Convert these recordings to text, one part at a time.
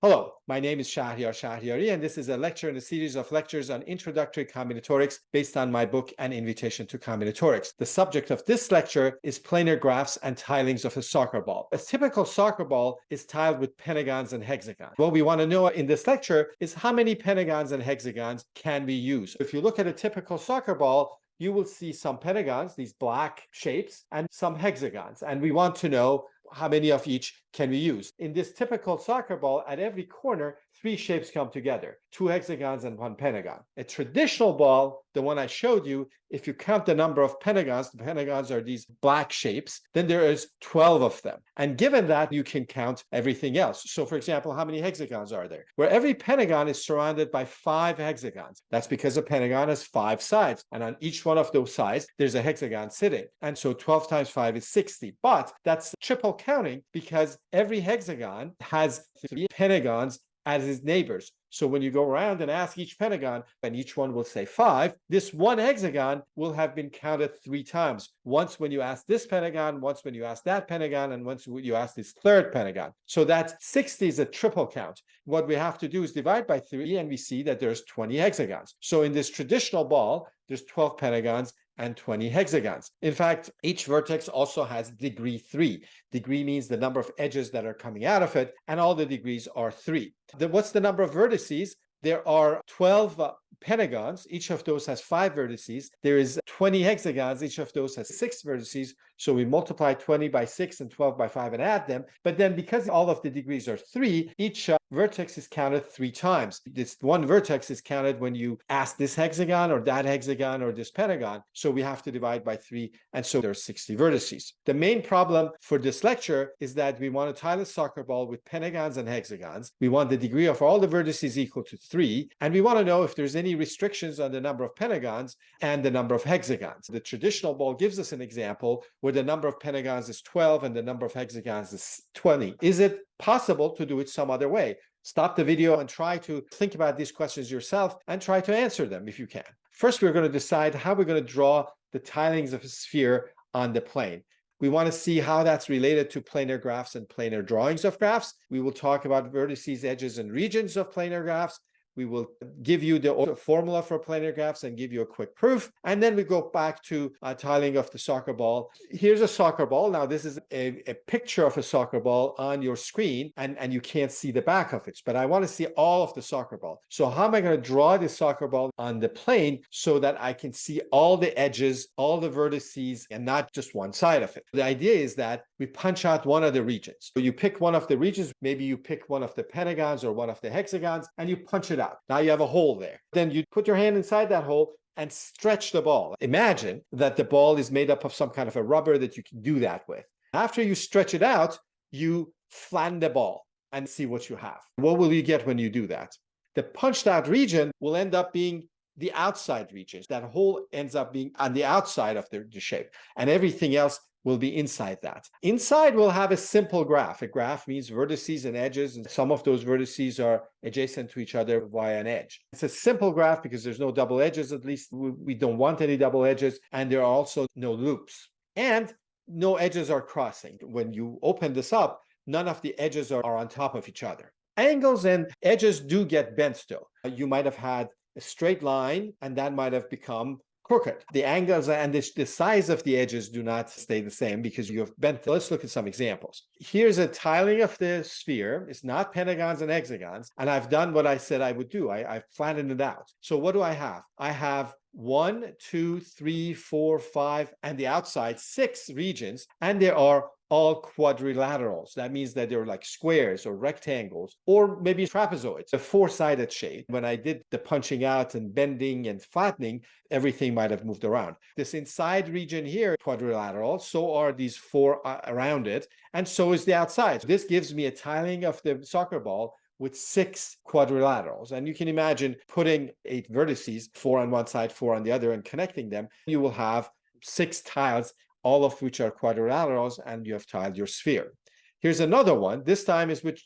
Hello, my name is Shahriari, and this is a lecture in a series of lectures on introductory combinatorics based on my book An Invitation to Combinatorics. The subject of this lecture is planar graphs and tilings of a soccer ball. A typical soccer ball is tiled with pentagons and hexagons. What we want to know in this lecture is how many pentagons and hexagons can we use. If you look at a typical soccer ball, you will see some pentagons, these black shapes, and some hexagons. And we want to know how many of each can we use. In this typical soccer ball, at every corner, three shapes come together, two hexagons and one pentagon. A traditional ball, the one I showed you, if you count the number of pentagons, the pentagons are these black shapes, then there is 12 of them. And given that, you can count everything else. So for example, how many hexagons are there? Where every pentagon is surrounded by 5 hexagons. That's because a pentagon has 5 sides. And on each one of those sides, there's a hexagon sitting. And so 12 times 5 is 60. But that's triple counting because every hexagon has 3 pentagons as its neighbors. So when you go around and ask each pentagon, and each one will say 5, this one hexagon will have been counted 3 times. Once when you ask this pentagon, once when you ask that pentagon, and once you ask this third pentagon. So that 60 is a triple count. What we have to do is divide by 3, and we see that there's 20 hexagons. So in this traditional ball, there's 12 pentagons and 20 hexagons. In fact, each vertex also has degree 3. Degree means the number of edges that are coming out of it, and all the degrees are 3. What's the number of vertices? There are 12 pentagons. Each of those has 5 vertices. There is 20 hexagons. Each of those has 6 vertices. So we multiply 20 by 6 and 12 by 5 and add them. But then because all of the degrees are 3, each vertex is counted 3 times. This one vertex is counted when you ask this hexagon or that hexagon or this pentagon. So we have to divide by 3. And so there are 60 vertices. The main problem for this lecture is that we want to tile a soccer ball with pentagons and hexagons. We want the degree of all the vertices equal to 3. And we want to know if there's any restrictions on the number of pentagons and the number of hexagons. The traditional ball gives us an example where the number of pentagons is 12 and the number of hexagons is 20. Is it possible to do it some other way? Stop the video and try to think about these questions yourself and try to answer them if you can. First, we're going to decide how we're going to draw the tilings of a sphere on the plane. We want to see how that's related to planar graphs and planar drawings of graphs. We will talk about vertices, edges, and regions of planar graphs. We will give you the formula for planar graphs and give you a quick proof. And then we go back to tiling of the soccer ball. Here's a soccer ball. Now, this is a picture of a soccer ball on your screen, and you can't see the back of it. But I want to see all of the soccer ball. So how am I going to draw this soccer ball on the plane so that I can see all the edges, all the vertices, and not just one side of it? The idea is that we punch out one of the regions. So you pick one of the regions, maybe you pick one of the pentagons or one of the hexagons, and you punch it out. Now you have a hole there. Then you put your hand inside that hole and stretch the ball. Imagine that the ball is made up of some kind of a rubber that you can do that with. After you stretch it out, you flatten the ball and see what you have. What will you get when you do that? The punched out region will end up being the outside region. That hole ends up being on the outside of the shape, and everything else will be inside that. Inside, we'll have a simple graph. A graph means vertices and edges, and some of those vertices are adjacent to each other via an edge. It's a simple graph because there's no double edges, at least we don't want any double edges, and there are also no loops. And no edges are crossing. When you open this up, none of the edges are on top of each other. Angles and edges do get bent though. You might have had a straight line, and that might have become crooked. The angles and the size of the edges do not stay the same because you have bent. Let's look at some examples. Here's a tiling of the sphere. It's not pentagons and hexagons. And I've done what I said I would do. I've flattened it out. So what do I have? I have 1, 2, 3, 4, 5, and the outside 6 regions. And there are all quadrilaterals. That means that they're like squares or rectangles or maybe trapezoids, a 4-sided shape. When I did the punching out and bending and flattening, everything might have moved around. This inside region here, quadrilateral, so are these 4 around it, and so is the outside. This gives me a tiling of the soccer ball with 6 quadrilaterals. And you can imagine putting 8 vertices, 4 on one side, 4 on the other, and connecting them. You will have 6 tiles, all of which are quadrilaterals, and you have tiled your sphere. Here's another one. This time is with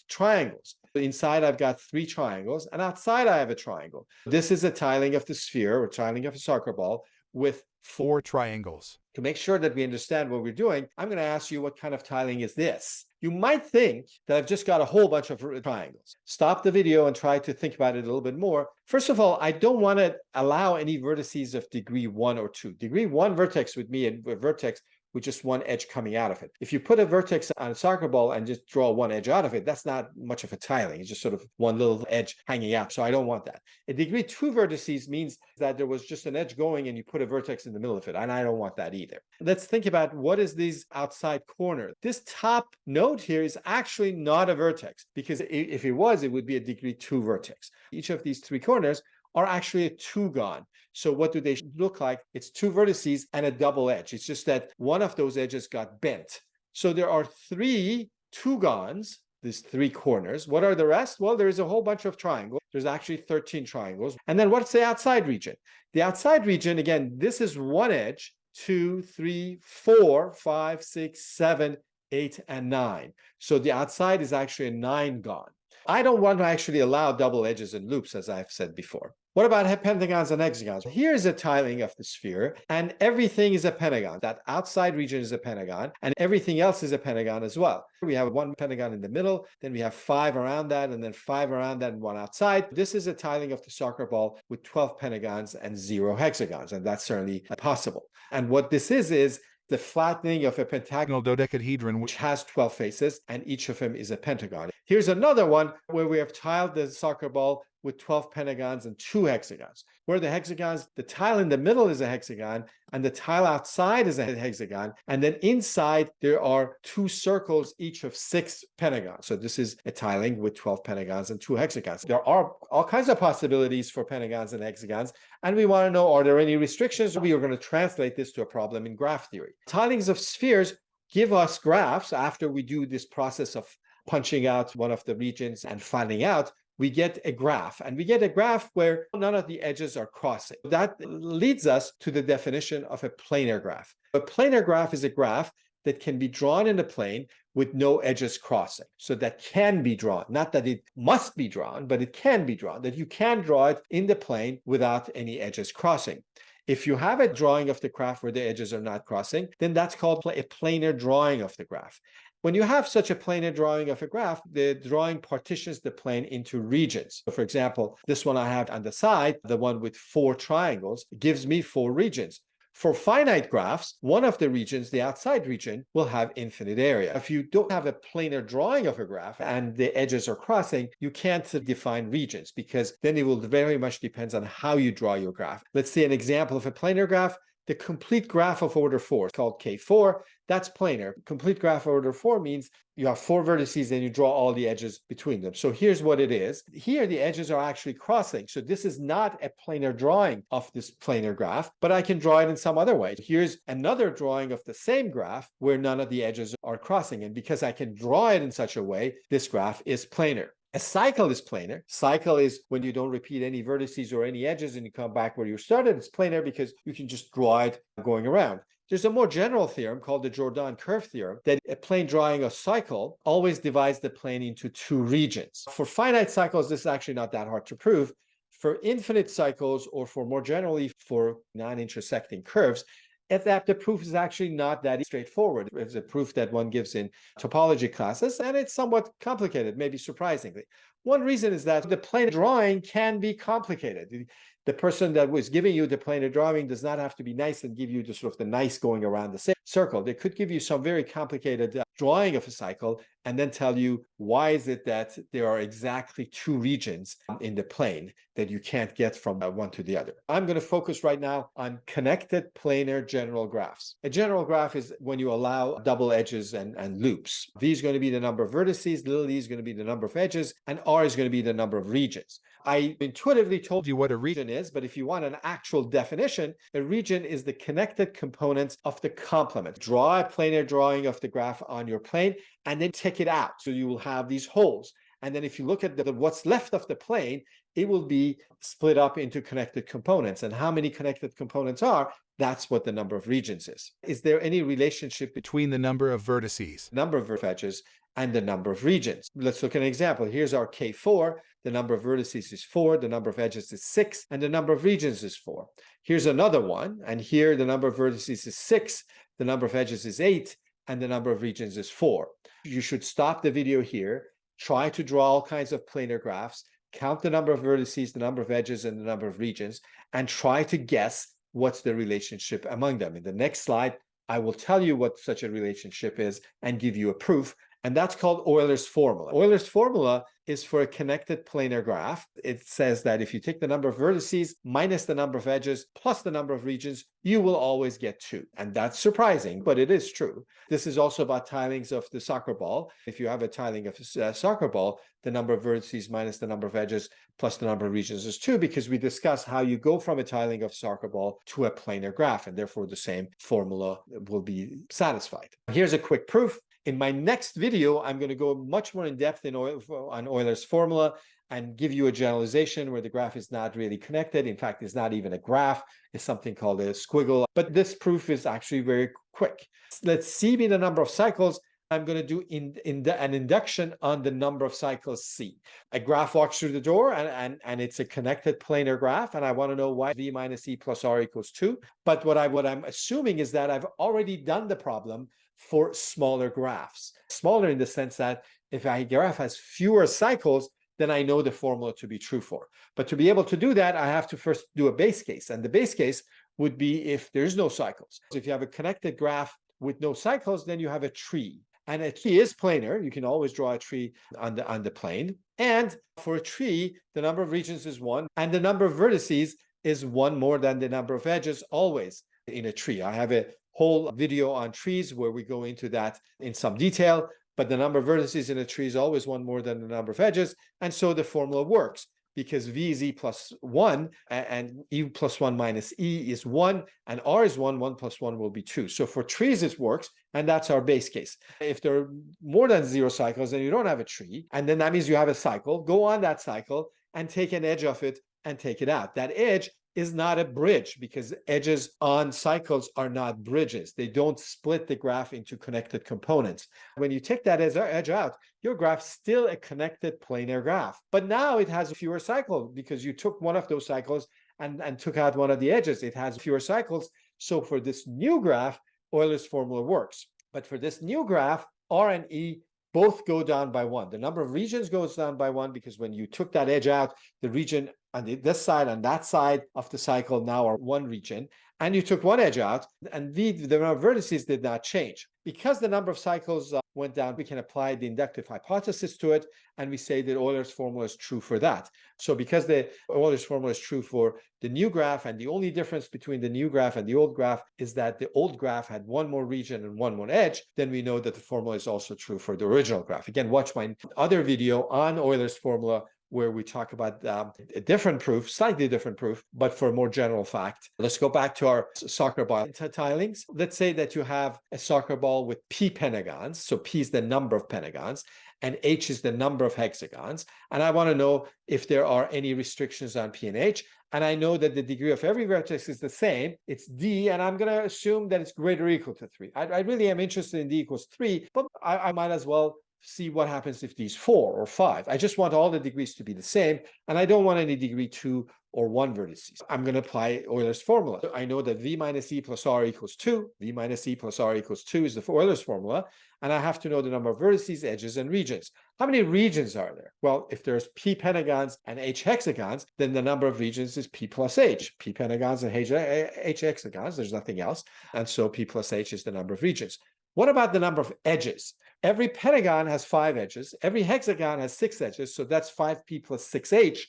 triangles. Inside, I've got 3 triangles, and outside, I have a triangle. This is a tiling of the sphere, or tiling of a soccer ball, with 4 triangles. To make sure that we understand what we're doing, I'm going to ask you what kind of tiling is this? You might think that I've just got a whole bunch of triangles. Stop the video and try to think about it a little bit more. First of all, I don't want to allow any vertices of degree 1 or 2. Degree 1 vertex with me and a vertex with just one edge coming out of it. If you put a vertex on a soccer ball and just draw one edge out of it, that's not much of a tiling. It's just sort of one little edge hanging out. So I don't want that. A degree 2 vertices means that there was just an edge going and you put a vertex in the middle of it. And I don't want that either. Let's think about what is these outside corner. This top node here is actually not a vertex, because if it was, it would be a degree 2 vertex. Each of these 3 corners are actually a 2-gon. So what do they look like? It's 2 vertices and a double edge. It's just that one of those edges got bent. So there are 3 2-gons, these 3 corners. What are the rest? Well, there's a whole bunch of triangles. There's actually 13 triangles. And then what's the outside region? The outside region, again, this is one edge, 2, 3, 4, 5, 6, 7, 8, and 9. So the outside is actually a 9-gon. I don't want to actually allow double edges and loops, as I've said before. What about pentagons and hexagons? Here's a tiling of the sphere, and everything is a pentagon. That outside region is a pentagon, and everything else is a pentagon as well. We have one pentagon in the middle, then we have 5 around that, and then 5 around that, and 1 outside. This is a tiling of the soccer ball with 12 pentagons and 0 hexagons, and that's certainly possible. And what this is the flattening of a pentagonal dodecahedron, which has 12 faces, and each of them is a pentagon. Here's another one where we have tiled the soccer ball with 12 pentagons and 2 hexagons. Where the hexagons, the tile in the middle is a hexagon, and the tile outside is a hexagon, and then inside there are 2 circles, each of 6 pentagons. So this is a tiling with 12 pentagons and 2 hexagons. There are all kinds of possibilities for pentagons and hexagons, and we want to know, are there any restrictions? We are going to translate this to a problem in graph theory. Tilings of spheres give us graphs after we do this process of punching out one of the regions and flattening out. We get a graph, and we get a graph where none of the edges are crossing. That leads us to the definition of a planar graph. A planar graph is a graph that can be drawn in a plane with no edges crossing. So that can be drawn, not that it must be drawn, but it can be drawn, that you can draw it in the plane without any edges crossing. If you have a drawing of the graph where the edges are not crossing, then that's called a planar drawing of the graph. When you have such a planar drawing of a graph, the drawing partitions the plane into regions. So for example, this one I have on the side, the one with 4 triangles, gives me 4 regions. For finite graphs, one of the regions, the outside region, will have infinite area. If you don't have a planar drawing of a graph and the edges are crossing, you can't define regions, because then it will very much depend on how you draw your graph. Let's see an example of a planar graph. The complete graph of order 4, called K4, that's planar. Complete graph of order 4 means you have 4 vertices and you draw all the edges between them. So here's what it is. Here, the edges are actually crossing. So this is not a planar drawing of this planar graph, but I can draw it in some other way. Here's another drawing of the same graph where none of the edges are crossing. And because I can draw it in such a way, this graph is planar. A cycle is planar. Cycle is when you don't repeat any vertices or any edges and you come back where you started. It's planar because you can just draw it going around. There's a more general theorem called the Jordan curve theorem that a plane drawing a cycle always divides the plane into 2 regions. For finite cycles, this is actually not that hard to prove. For infinite cycles, or for more generally for non-intersecting curves, that the proof is actually not that straightforward. It's a proof that one gives in topology classes, and it's somewhat complicated, maybe surprisingly. One reason is that the planar drawing can be complicated. The person that was giving you the planar drawing does not have to be nice and give you the sort of the nice going around the circle. They could give you some very complicated drawing of a cycle and then tell you why is it that there are exactly 2 regions in the plane that you can't get from one to the other. I'm going to focus right now on connected planar general graphs. A general graph is when you allow double edges and loops. V is going to be the number of vertices, little e is going to be the number of edges, and r is going to be the number of regions. I intuitively told you what a region is, but if you want an actual definition, a region is the connected components of the complement. Draw a planar drawing of the graph on your plane and then take it out. So you will have these holes. And then if you look at what's left of the plane, it will be split up into connected components. And how many connected components are, that's what the number of regions is. Is there any relationship between the number of vertices, number of edges, and the number of regions? Let's look at an example. Here's our K4. The number of vertices is 4, the number of edges is 6, and the number of regions is 4. Here's another one, and here the number of vertices is 6, the number of edges is 8, and the number of regions is 4. You should stop the video here, try to draw all kinds of planar graphs, count the number of vertices, the number of edges, and the number of regions, and try to guess what's the relationship among them. In the next slide, I will tell you what such a relationship is and give you a proof. And that's called Euler's formula. Euler's formula is for a connected planar graph. It says that if you take the number of vertices minus the number of edges plus the number of regions, you will always get 2. And that's surprising, but it is true. This is also about tilings of the soccer ball. If you have a tiling of a soccer ball, the number of vertices minus the number of edges plus the number of regions is 2, because we discussed how you go from a tiling of soccer ball to a planar graph, and therefore the same formula will be satisfied. Here's a quick proof. In my next video, I'm going to go much more in depth on Euler's formula and give you a generalization where the graph is not really connected. In fact, it's not even a graph. It's something called a squiggle. But this proof is actually very quick. Let's see the number of cycles. I'm going to do an induction on the number of cycles C. A graph walks through the door, and it's a connected planar graph, and I want to know why v-e+r equals 2. But what I'm assuming is that I've already done the problem for smaller graphs. Smaller in the sense that if a graph has fewer cycles, then I know the formula to be true for. But to be able to do that, I have to first do a base case. And the base case would be if there's no cycles. So if you have a connected graph with no cycles, then you have a tree. And a tree is planar. You can always draw a tree on the plane. And for a tree, the number of regions is 1, and the number of vertices is 1 more than the number of edges always in a tree. I have a whole video on trees where we go into that in some detail, but the number of vertices in a tree is always 1 more than the number of edges, and so the formula works because v is e plus 1 and e plus 1 minus e is 1 and r is 1, 1 plus 1 will be 2. So for trees it works, and that's our base case. If there are more than 0 cycles, then you don't have a tree, and then that means you have a cycle. Go on that cycle and take an edge of it and take it out. That edge is not a bridge because edges on cycles are not bridges. They don't split the graph into connected components. When you take that edge out, your graph's still a connected planar graph. But now it has fewer cycles because you took one of those cycles and took out one of the edges. It has fewer cycles. So for this new graph, Euler's formula works. But for this new graph, R and E both go down by 1. The number of regions goes down by 1 because when you took that edge out, the region on this side and that side of the cycle now are 1 region, and you took 1 edge out, and the number of vertices did not change. Because the number of cycles went down, we can apply the inductive hypothesis to it, and we say that Euler's formula is true for that. So because the Euler's formula is true for the new graph, and the only difference between the new graph and the old graph is that the old graph had 1 more region and 1 more edge, then we know that the formula is also true for the original graph. Again, watch my other video on Euler's formula where we talk about a different proof, slightly different proof, but for a more general fact. Let's go back to our soccer ball tilings. Let's say that you have a soccer ball with p pentagons. So p is the number of pentagons, and h is the number of hexagons. And I want to know if there are any restrictions on p and h. And I know that the degree of every vertex is the same. It's d, and I'm going to assume that it's greater or equal to 3. I really am interested in d equals 3, but I might as well see what happens if these 4 or 5. I just want all the degrees to be the same, and I don't want any degree 2 or 1 vertices. I'm going to apply Euler's formula. I know that v minus e plus r equals 2. V minus e plus r equals 2 is the Euler's formula, and I have to know the number of vertices, edges, and regions. How many regions are there? Well, if there's p pentagons and h hexagons, then the number of regions is p plus h. P pentagons and h hexagons, there's nothing else, and so p plus h is the number of regions. What about the number of edges? Every pentagon has 5 edges. Every hexagon has 6 edges. So that's 5p plus 6h.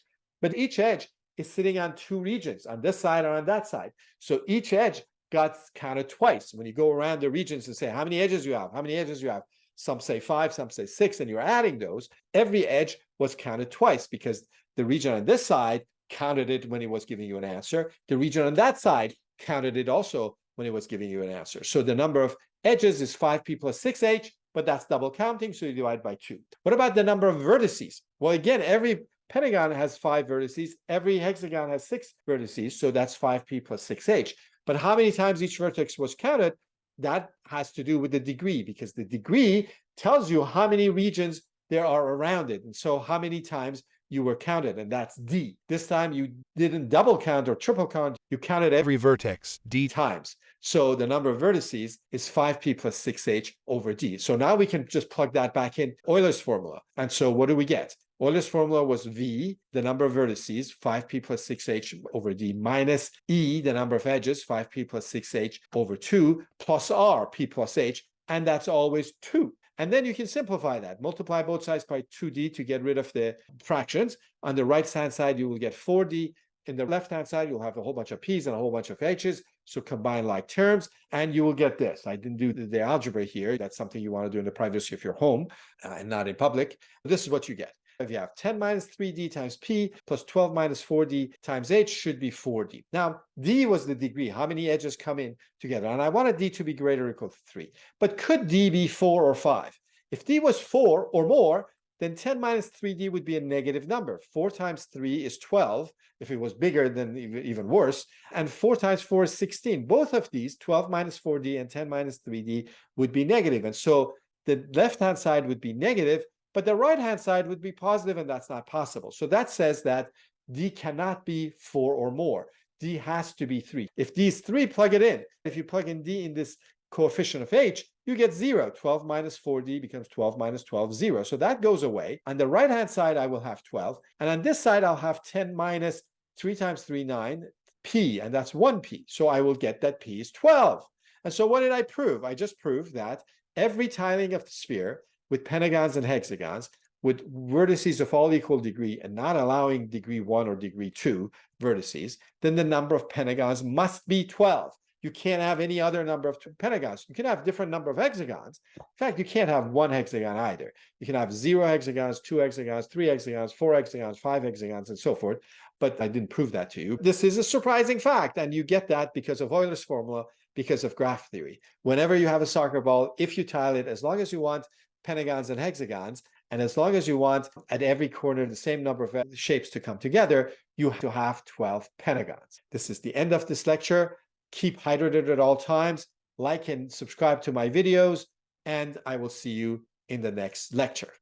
But each edge is sitting on 2 regions, on this side or on that side. So each edge got counted twice. When you go around the regions and say, how many edges you have? How many edges you have? Some say 5, some say 6, and you're adding those. Every edge was counted twice because the region on this side counted it when it was giving you an answer. The region on that side counted it also when it was giving you an answer. So the number of edges is 5p plus 6h, but that's double counting, so you divide by 2. What about the number of vertices? Well, again, every pentagon has 5 vertices. Every hexagon has 6 vertices, so that's 5p plus 6h. But how many times each vertex was counted? That has to do with the degree, because the degree tells you how many regions there are around it. And so how many times you were counted, and that's D. This time you didn't double count or triple count, you counted every vertex D times. So the number of vertices is 5p plus 6h over D. So now we can just plug that back in Euler's formula. And so what do we get? Euler's formula was V, the number of vertices, 5p plus 6h over D, minus E, the number of edges, 5p plus 6h over 2, plus R, p plus h, and that's always 2. And then you can simplify that. Multiply both sides by 2d to get rid of the fractions. On the right-hand side, you will get 4d. In the left-hand side, you'll have a whole bunch of p's and a whole bunch of h's. So combine like terms, and you will get this. I didn't do the algebra here. That's something you want to do in the privacy of your home and not in public. This is what you get. If you have 10 minus 3d times p plus 12 minus 4d times h should be 4d. Now, d was the degree, how many edges come in together. And I wanted d to be greater or equal to 3. But could d be 4 or 5? If d was 4 or more, then 10 minus 3d would be a negative number. 4 times 3 is 12. If it was bigger, then even worse. And 4 times 4 is 16. Both of these, 12 minus 4d and 10 minus 3d, would be negative. And so the left-hand side would be negative, but the right-hand side would be positive, and that's not possible. So that says that d cannot be 4 or more. D has to be 3. If d is 3, plug it in. If you plug in d in this coefficient of h, you get 0. 12 minus 4d becomes 12 minus 12, 0. So that goes away. On the right-hand side, I will have 12. And on this side, I'll have 10 minus 3 times 3, 9, p, and that's 1p. So I will get that p is 12. And so what did I prove? I just proved that every tiling of the sphere with pentagons and hexagons, with vertices of all equal degree and not allowing degree 1 or degree 2 vertices, then the number of pentagons must be 12. You can't have any other number of pentagons. You can have different number of hexagons. In fact, you can't have one hexagon either. You can have 0 hexagons, 2 hexagons, 3 hexagons, 4 hexagons, 5 hexagons, and so forth. But I didn't prove that to you. This is a surprising fact, and you get that because of Euler's formula, because of graph theory. Whenever you have a soccer ball, if you tile it, as long as you want pentagons and hexagons, and as long as you want at every corner the same number of shapes to come together, you have to have 12 pentagons. This is the end of this lecture. Keep hydrated at all times. Like and subscribe to my videos, and I will see you in the next lecture.